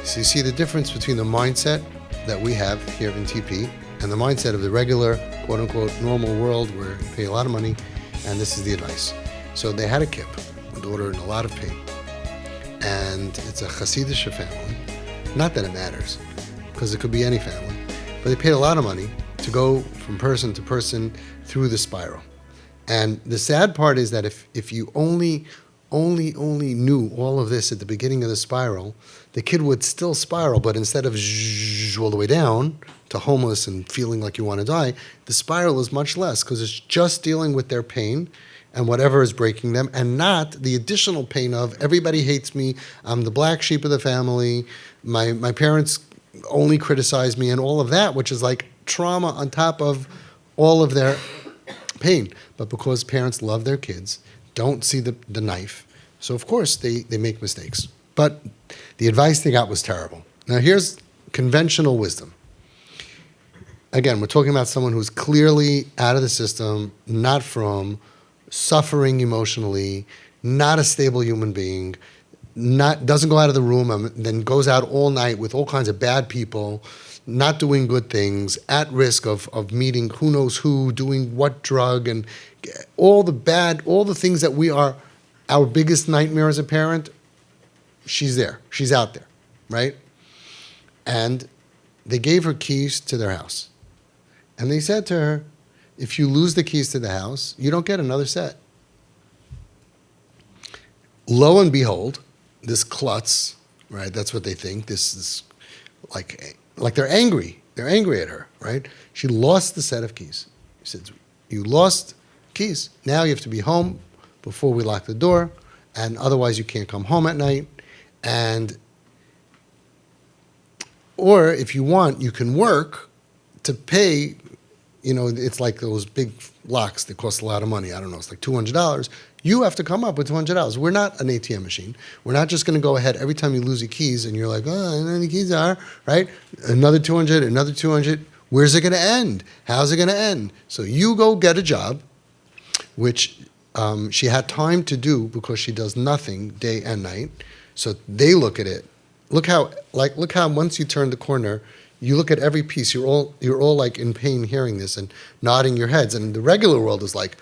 So you see the difference between the mindset that we have here in TP and the mindset of the regular, quote-unquote, normal world where you pay a lot of money, and this is the advice. So they had a kip, a daughter in a lot of pain, and it's a Hasidic family. Not that it matters, because it could be any family, but they paid a lot of money to go from person to person through the spiral. And the sad part is that if you only knew all of this at the beginning of the spiral, the kid would still spiral, but instead of all the way down to homeless and feeling like you want to die, the spiral is much less because it's just dealing with their pain and whatever is breaking them, and not the additional pain of everybody hates me, I'm the black sheep of the family, my parents only criticize me, and all of that, which is like trauma on top of all of their pain. But because parents love their kids, don't see the knife, so of course they make mistakes. But the advice they got was terrible. Now here's conventional wisdom. Again, we're talking about someone who's clearly out of the system, not from, suffering emotionally, not a stable human being, doesn't go out of the room and then goes out all night with all kinds of bad people, not doing good things, at risk of meeting who knows who, doing what drug, and all the things that we are, our biggest nightmare as a parent, she's there. She's out there, right? And they gave her keys to their house. And they said to her, if you lose the keys to the house, you don't get another set. Lo and behold, this klutz, right? That's what they think. This is like they're angry. They're angry at her, right? She lost the set of keys. He said, you lost keys. Now you have to be home before we lock the door, and otherwise you can't come home at night. Or if you want, you can work to pay. You know, it's like those big locks that cost a lot of money. I don't know, it's like $200. You have to come up with $200. We're not an ATM machine. We're not just going to go ahead every time you lose your keys and you're like, oh, I don't know where the keys are, right? Another 200, another 200. Where's it going to end? How's it going to end? So you go get a job, which she had time to do because she does nothing day and night. So they look at it. Look how once you turn the corner, you look at every piece, you're all like in pain hearing this and nodding your heads. And the regular world is like,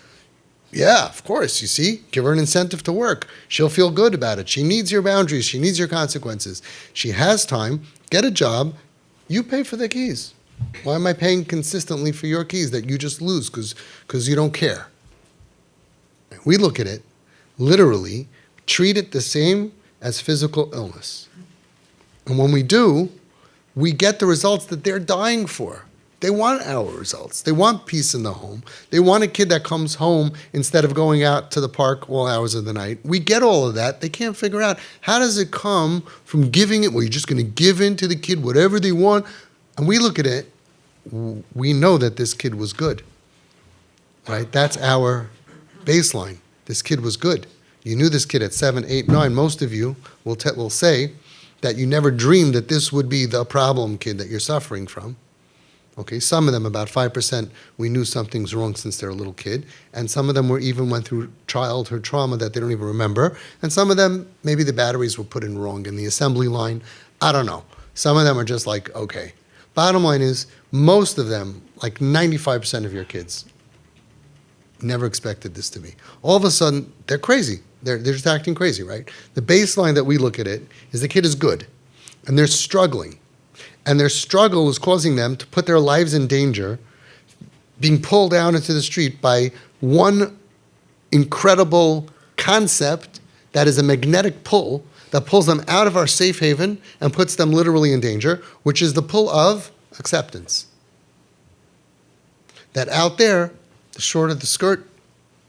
yeah, of course, you see, give her an incentive to work. She'll feel good about it. She needs your boundaries. She needs your consequences. She has time, get a job, you pay for the keys. Why am I paying consistently for your keys that you just lose because you don't care? We look at it, literally, treat it the same as physical illness. And when we do, we get the results that they're dying for. They want our results. They want peace in the home. They want a kid that comes home instead of going out to the park all hours of the night. We get all of that. They can't figure out, how does it come from giving it? Well, you're just going to give in to the kid whatever they want. And we look at it, we know that this kid was good, right? That's our baseline. This kid was good. You knew this kid at 7, 8, 9. Most of you will say that you never dreamed that this would be the problem kid that you're suffering from. Okay, some of them, about 5%, we knew something's wrong since they're a little kid. And some of them went through childhood trauma that they don't even remember. And some of them, maybe the batteries were put in wrong in the assembly line. I don't know. Some of them are just like, okay. Bottom line is, most of them, like 95% of your kids, never expected this to be. All of a sudden, they're crazy. They're just acting crazy, right? The baseline that we look at it is the kid is good, and they're struggling. And their struggle is causing them to put their lives in danger, being pulled out into the street by one incredible concept that is a magnetic pull that pulls them out of our safe haven and puts them literally in danger, which is the pull of acceptance. That out there, the shorter the skirt,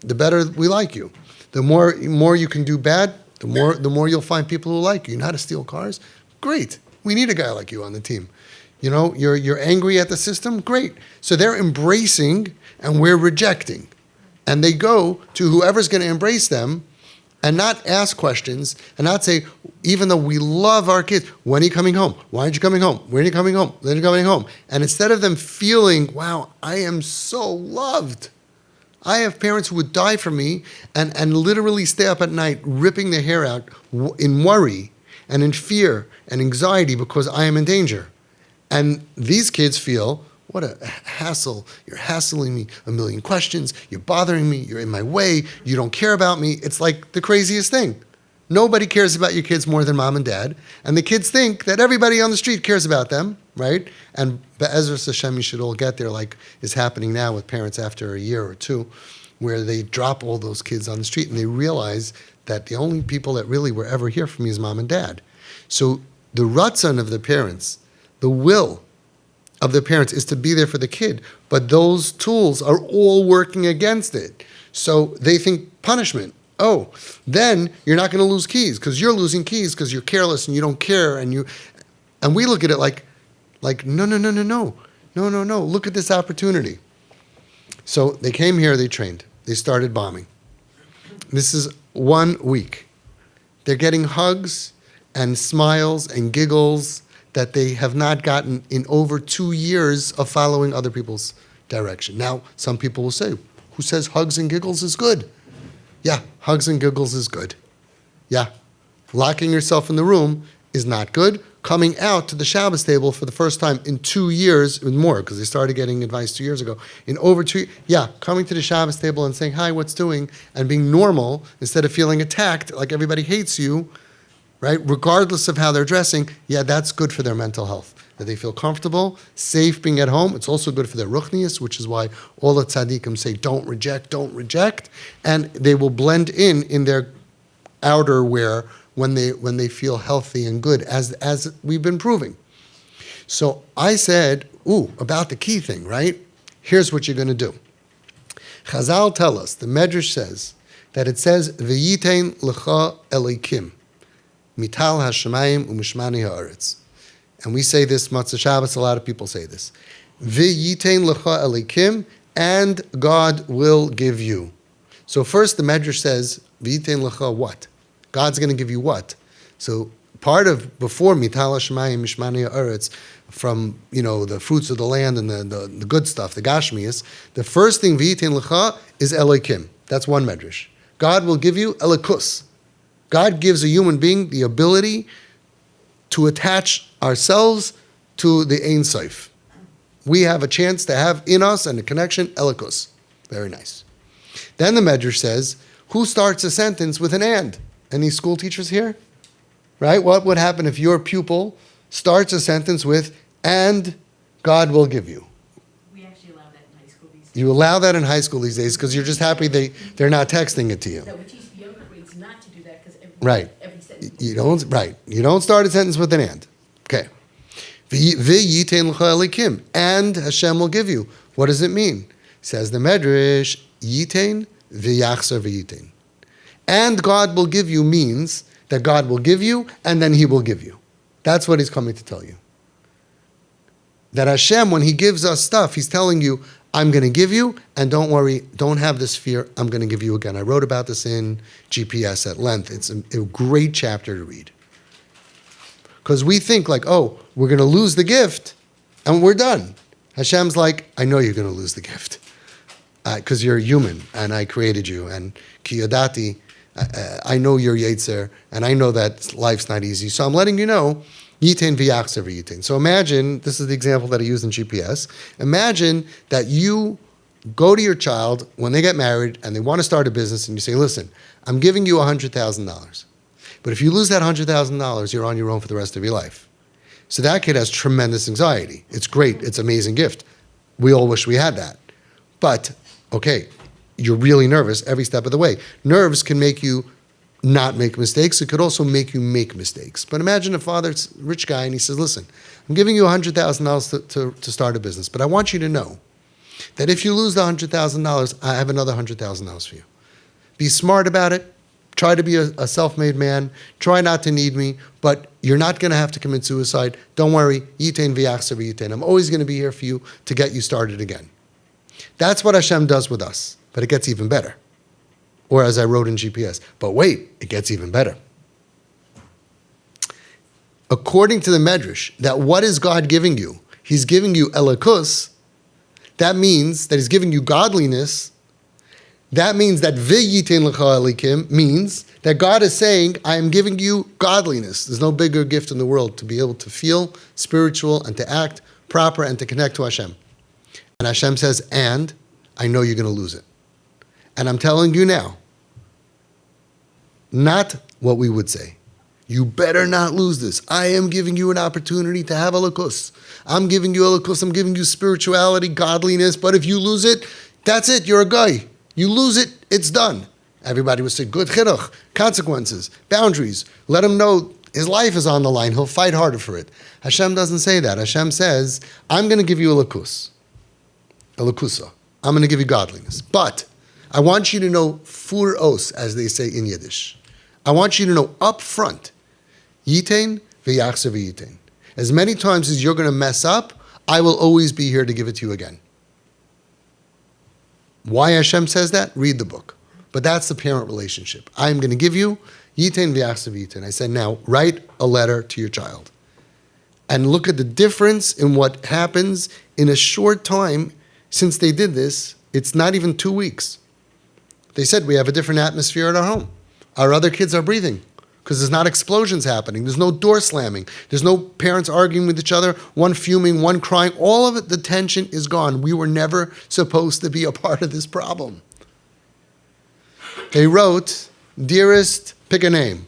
the better we like you. The more you can do bad, the more you'll find people who like you. You know how to steal cars? Great. We need a guy like you on the team. You know, you're angry at the system? Great. So they're embracing and we're rejecting. And they go to whoever's going to embrace them and not ask questions and not say, even though we love our kids, when are you coming home? Why aren't you coming home? When are you coming home? When are you coming home? And instead of them feeling, wow, I am so loved. I have parents who would die for me and literally stay up at night ripping their hair out in worry and in fear and anxiety because I am in danger. And these kids feel, what a hassle. You're hassling me, a million questions. You're bothering me. You're in my way. You don't care about me. It's like the craziest thing. Nobody cares about your kids more than mom and dad. And the kids think that everybody on the street cares about them, right? And Be'ezras Hashem, you should all get there, like is happening now with parents after a year or two, where they drop all those kids on the street and they realize that the only people that really were ever here for me is mom and dad. So the ratzon of the parents, the will of the parents is to be there for the kid, but those tools are all working against it. So they think punishment. Oh, then you're not going to lose keys because you're losing keys because you're careless and you don't care, and we look at it like no. Look at this opportunity. So they came here, they trained, they started bombing. This is 1 week. They're getting hugs and smiles and giggles that they have not gotten in over 2 years of following other people's direction. Now, some people will say, who says hugs and giggles is good? Yeah, hugs and giggles is good. Yeah, locking yourself in the room is not good. Coming out to the Shabbos table for the first time in 2 years, and more, because they started getting advice 2 years ago, in over 2 years, yeah, coming to the Shabbos table and saying, hi, what's doing, and being normal instead of feeling attacked like everybody hates you, right, regardless of how they're dressing, yeah, that's good for their mental health. That they feel comfortable, safe being at home. It's also good for their ruchnius, which is why all the tzaddikim say, don't reject, and they will blend in their outer wear when they feel healthy and good, as we've been proving. So I said, about the key thing, right? Here's what you're going to do. Chazal tell us, the Medrash says, that it says, V'yitein l'cha elikim, mital hashemayim u'mishmani ha'aretz. And we say this, Matzah Shabbos, a lot of people say this. V'yitein l'cha elikim, and God will give you. So first the Medrash says, V'yitein l'cha what? God's going to give you what? So part of, before mital hashemayim mishmani ha'aretz, from, the fruits of the land and the good stuff, the gashmias, the first thing, V'yitein l'cha, is elikim. That's one Medrash. God will give you elikus. God gives a human being the ability to attach ourselves to the Ein Sof. We have a chance to have in us and a connection, elikus. Very nice. Then the Medrash says, who starts a sentence with an and? Any school teachers here? Right? What would happen if your pupil starts a sentence with, and God will give you? We actually allow that in high school these days. You allow that in high school these days because you're just happy they're not texting it to you. No, we teach the younger grades not to do that because every sentence. You don't start a sentence with an and. Okay. V'yitein l'cha elikim, and Hashem will give you. What does it mean? Says the Medrash, yitein v'yachzor v'yitein. And God will give you means that God will give you and then He will give you. That's what He's coming to tell you. That Hashem, when He gives us stuff, He's telling you, I'm going to give you, and don't worry, don't have this fear, I'm going to give you again. I wrote about this in GPS at length. It's a great chapter to read. Because we think like, we're going to lose the gift, and we're done. Hashem's like, I know you're going to lose the gift. Because you're human, and I created you, and ki yadati, I know you're Yetzer, and I know that life's not easy. So I'm letting you know, Yitain v'yachzor v'yitain. So imagine, this is the example that I used in GPS, imagine that you go to your child when they get married and they want to start a business and you say, listen, I'm giving you $100,000. But if you lose that $100,000, you're on your own for the rest of your life. So that kid has tremendous anxiety. It's great. It's an amazing gift. We all wish we had that. But, okay, you're really nervous every step of the way. Nerves can make you not make mistakes. It could also make you make mistakes. But imagine a father's a rich guy and he says, listen, I'm giving you $100,000 to start a business, but I want you to know that if you lose the $100,000, I have another $100,000 for you. Be smart about it. Try to be a self-made man. Try not to need me, but you're not going to have to commit suicide. Don't worry. Yitain v'yachzor v'yitain. I'm always going to be here for you to get you started again. That's what Hashem does with us, but it gets even better. Or as I wrote in GPS, but wait, it gets even better. According to the Medrash, that what is God giving you? He's giving you elikus. That means that He's giving you godliness That means that v'yitein lecha elikim means that God is saying, I am giving you godliness. There's no bigger gift in the world to be able to feel spiritual and to act proper and to connect to Hashem. And Hashem says, and I know you're going to lose it. And I'm telling you now, not what we would say. You better not lose this. I am giving you an opportunity to have a lakus. I'm giving you a lakus. I'm giving you spirituality, godliness. But if you lose it, that's it. You're a guy. You lose it, it's done. Everybody would say, good chinuch, consequences, boundaries. Let him know his life is on the line. He'll fight harder for it. Hashem doesn't say that. Hashem says, I'm going to give you a lakus, a lakusa. I'm going to give you godliness. But I want you to know fur os, as they say in Yiddish. I want you to know up front, yitain v'yachzer v'yitain. As many times as you're going to mess up, I will always be here to give it to you again. Why Hashem says that? Read the book. But that's the parent relationship. I'm going to give you yitain v'yachzer v'yitain. I said, now write a letter to your child. And look at the difference in what happens in a short time since they did this. It's not even 2 weeks. They said, we have a different atmosphere at our home. Our other kids are breathing because there's not explosions happening. There's no door slamming. There's no parents arguing with each other, one fuming, one crying. All of it, the tension is gone. We were never supposed to be a part of this problem. They wrote, dearest, pick a name.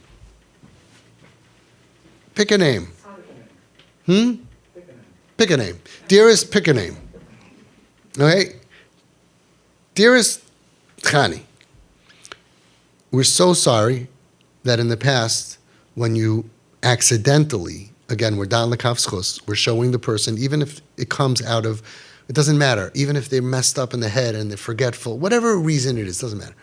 Pick a name. Pick a name. Dearest, pick a name. Okay? Dearest Chani, we're so sorry that in the past, when you accidentally, again, we're down the kafschus, we're showing the person, even if it comes out of, it doesn't matter, even if they're messed up in the head and they're forgetful, whatever reason it is, doesn't matter.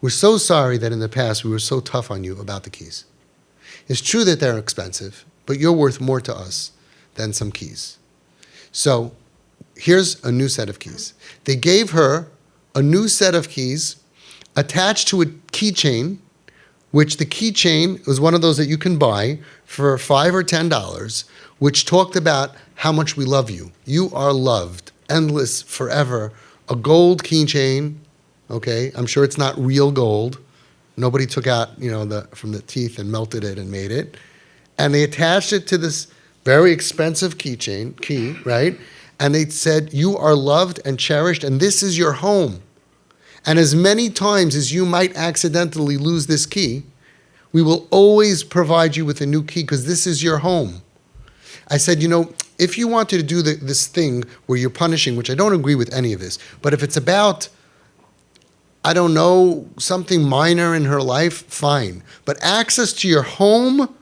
We're so sorry that in the past we were so tough on you about the keys. It's true that they're expensive, but you're worth more to us than some keys. So here's a new set of keys. They gave her a new set of keys attached to a keychain, which the keychain was one of those that you can buy for $5 or $10, which talked about how much we love you. You are loved, endless, forever. A gold keychain, okay? I'm sure it's not real gold. Nobody took out, from the teeth and melted it and made it. And they attached it to this very expensive key, right? And they said, you are loved and cherished, and this is your home. And as many times as you might accidentally lose this key, we will always provide you with a new key because this is your home. I said, if you wanted to do this thing where you're punishing, which I don't agree with any of this, but if it's about, I don't know, something minor in her life, fine. But access to your home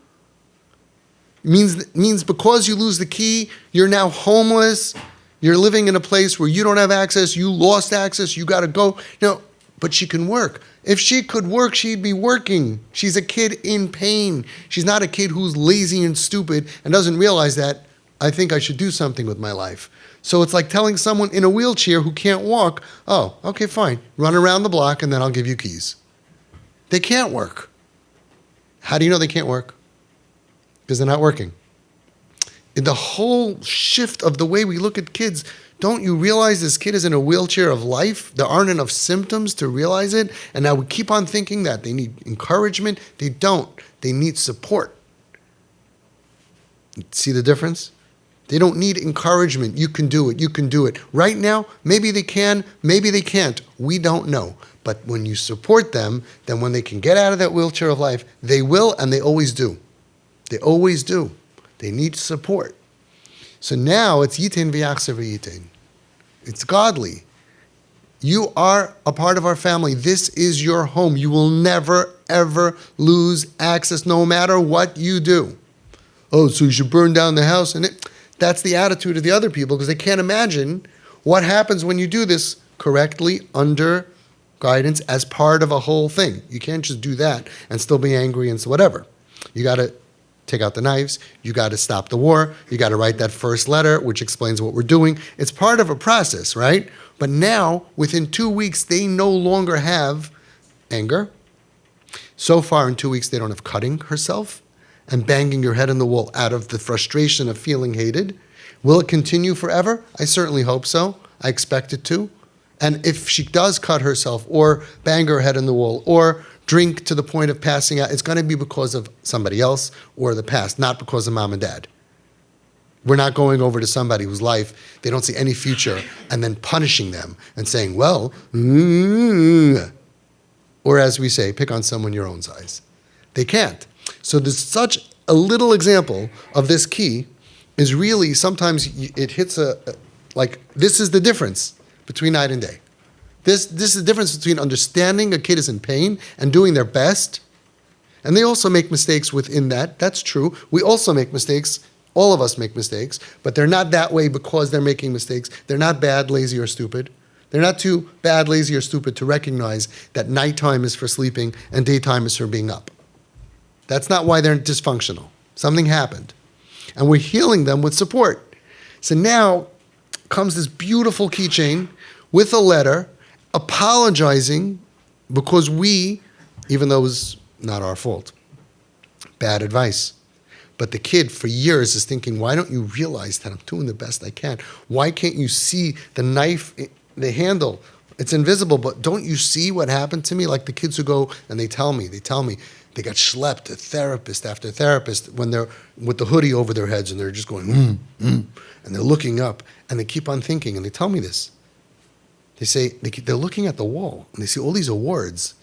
means because you lose the key, you're now homeless. You're living in a place where you don't have access, you lost access, you got to go. But she can work. If she could work, she'd be working. She's a kid in pain. She's not a kid who's lazy and stupid and doesn't realize that, I think I should do something with my life. So it's like telling someone in a wheelchair who can't walk, oh, okay, fine. Run around the block and then I'll give you keys. They can't work. How do you know they can't work? Because they're not working. The whole shift of the way we look at kids, don't you realize this kid is in a wheelchair of life? There aren't enough symptoms to realize it. And now we keep on thinking that they need encouragement. They don't. They need support. See the difference? They don't need encouragement. You can do it. You can do it. Right now, maybe they can, maybe they can't. We don't know. But when you support them, then when they can get out of that wheelchair of life, they will, and they always do. They always do. They need support. So now it's yitain v'yachzer v'yitain. It's godly. You are a part of our family. This is your home. You will never, ever lose access no matter what you do. Oh, so you should burn down the house. And that's the attitude of the other people because they can't imagine what happens when you do this correctly under guidance as part of a whole thing. You can't just do that and still be angry and so whatever. You got to take out the knives. You got to stop the war. You got to write that first letter, which explains what we're doing. It's part of a process, right? But now, within 2 weeks, they no longer have anger. So far, in 2 weeks, they don't have cutting herself and banging your head in the wall out of the frustration of feeling hated. Will it continue forever? I certainly hope so. I expect it to. And if she does cut herself or bang her head on the wall or drink to the point of passing out, it's going to be because of somebody else or the past, not because of mom and dad. We're not going over to somebody whose life they don't see any future and then punishing them and saying, well, or as we say, pick on someone your own size. They can't. So there's such a little example of this key is really sometimes it hits this is the difference between night and day. This is the difference between understanding a kid is in pain and doing their best. And they also make mistakes within that. That's true. We also make mistakes. All of us make mistakes, but they're not that way because they're making mistakes. They're not bad, lazy, or stupid. They're not too bad, lazy, or stupid to recognize that nighttime is for sleeping and daytime is for being up. That's not why they're dysfunctional. Something happened. And we're healing them with support. So now comes this beautiful keychain with a letter apologizing because we, even though it was not our fault, bad advice. But the kid for years is thinking, why don't you realize that I'm doing the best I can? Why can't you see the knife, the handle? It's invisible, but don't you see what happened to me? Like the kids who go and they tell me, they got schlepped to therapist after therapist when they're with the hoodie over their heads and they're just going, and they're looking up and they keep on thinking and they tell me this. They say, they're looking at the wall and they see all these awards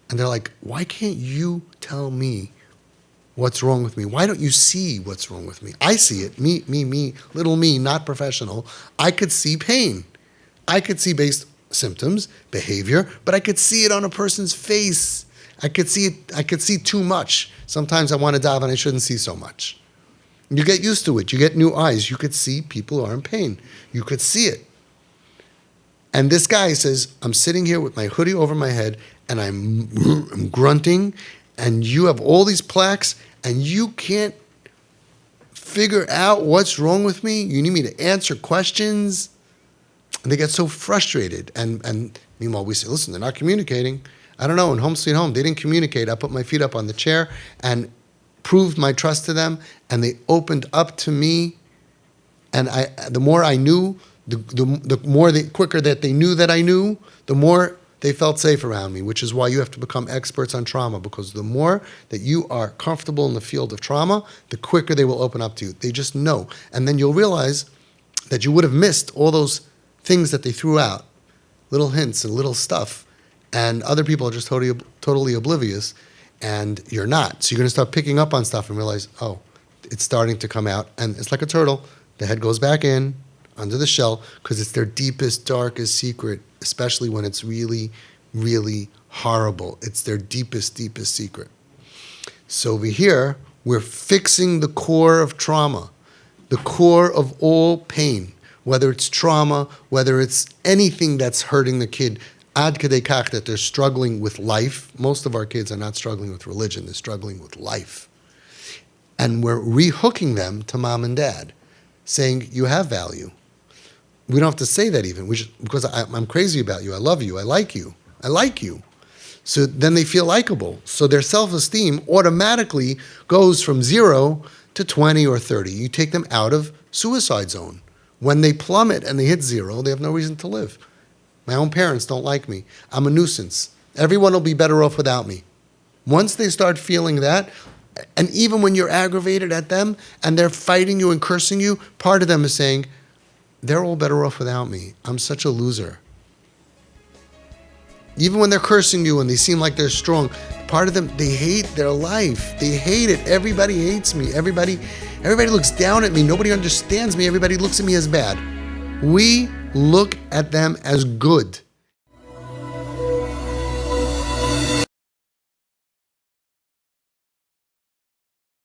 and they're like, why can't you tell me what's wrong with me? Why don't you see what's wrong with me? I see it, me, little me, not professional. I could see pain. I could see based symptoms, behavior, but I could see it on a person's face. I could see it. I could see too much. Sometimes I want to dive and I shouldn't see so much. You get used to it. You get new eyes. You could see people who are in pain. You could see it. And this guy says, I'm sitting here with my hoodie over my head and I'm grunting and you have all these plaques and you can't figure out what's wrong with me. You need me to answer questions. And they get so frustrated. And meanwhile, we say, listen, they're not communicating. I don't know, in Home Sweet Home, they didn't communicate. I put my feet up on the chair and proved my trust to them, and they opened up to me. And the more I knew, the quicker that they knew that I knew, the more they felt safe around me, which is why you have to become experts on trauma, because the more that you are comfortable in the field of trauma, the quicker they will open up to you. They just know. And then you'll realize that you would have missed all those things that they threw out, little hints and little stuff, and other people are just totally oblivious, and you're not. So you're going to start picking up on stuff and realize, oh, it's starting to come out. And it's like a turtle. The head goes back in, under the shell, because it's their deepest, darkest secret, especially when it's really, really horrible. It's their deepest, deepest secret. So over here, we're fixing the core of trauma, the core of all pain, whether it's trauma, whether it's anything that's hurting the kid, ad kadei kach, that they're struggling with life. Most of our kids are not struggling with religion, they're struggling with life. And we're rehooking them to mom and dad, saying, you have value. We don't have to say that even, because I'm crazy about you, I love you, I like you. So then they feel likable. So their self-esteem automatically goes from 0 to 20 or 30. You take them out of suicide zone. When they plummet and they hit 0, they have no reason to live. My own parents don't like me. I'm a nuisance. Everyone will be better off without me. Once they start feeling that, and even when you're aggravated at them and they're fighting you and cursing you, part of them is saying, they're all better off without me. I'm such a loser. Even when they're cursing you and they seem like they're strong, part of them, they hate their life. They hate it. Everybody hates me. Everybody looks down at me. Nobody understands me. Everybody looks at me as bad. We look at them as good.